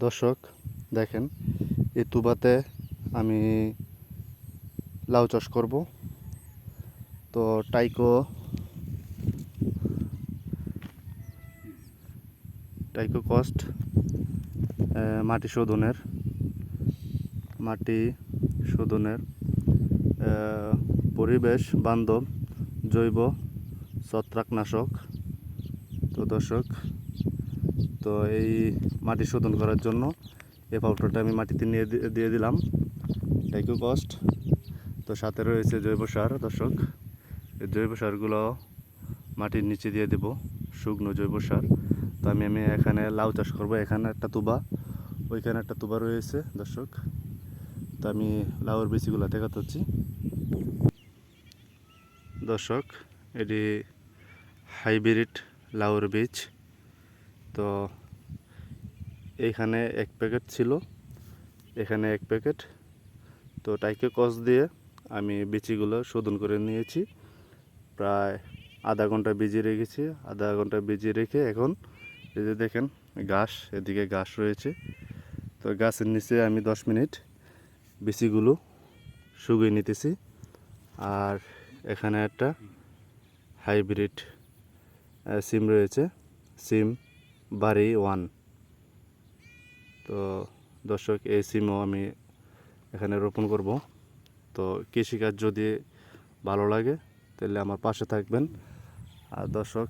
দর্শক দেখেন, এই তুবাতে আমি লাউ চাষ করব। তো টাইকো কস্ট মাটি শোধনের পরিবেশ বান্ধব জৈব ছত্রাকনাশক। তো দর্শক, তো এই মাটি শোধন করার জন্য এই পাউডারটা আমি মাটিতে দিয়ে দিলাম, টাইকো কস্ট। তো সাথে রয়েছে জৈব সার। দর্শক, এই জৈব সারগুলো মাটির নিচে দিয়ে দেব, শুকনো জৈব সার। তো আমি এখানে লাউ চাষ করবো। এখানে একটা তুবা, ওইখানে একটা তুবা রয়েছে দর্শক। তো আমি লাউয়ের বীজগুলো দেখাচ্ছি দর্শক। এটি হাইব্রিড লাউয়ের বীজ। তো এইখানে এক প্যাকেট ছিল, এখানে এক প্যাকেট। তো টাইকো কস দিয়ে আমি বীজগুলো শোধন করে নিয়েছি। প্রায় আধা ঘন্টা ভিজিয়ে রেখেছি। আধা ঘন্টা ভিজিয়ে রেখে এখন এই যে দেখেন ঘাস, এদিকে ঘাস রয়েছে। তো গাছের নিচে আমি 10 মিনিট বীজগুলো শুকিয়ে নিতেছি। আর এখানে একটা হাইব্রিড সিম রয়েছে, সিম বাড়ি 1। তো দর্শক, এই সিমও আমি এখানে রোপণ করব। তো কৃষিকাজ যদি ভালো লাগে তাহলে আমার পাশে থাকবেন। আর দর্শক,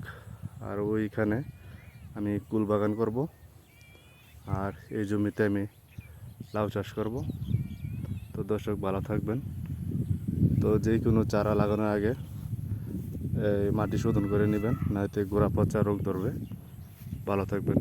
আর ওইখানে আমি কুল বাগান করব, আর এই জমিতে আমি লাউ চাষ করব। তো দর্শক, ভালো থাকবেন। তো যে কোনো চারা লাগানোর আগে মাটি শোধন করে নেবেন, নয়তো গোড়া পচা রোগ ধরবে। ভালো থাকবেন।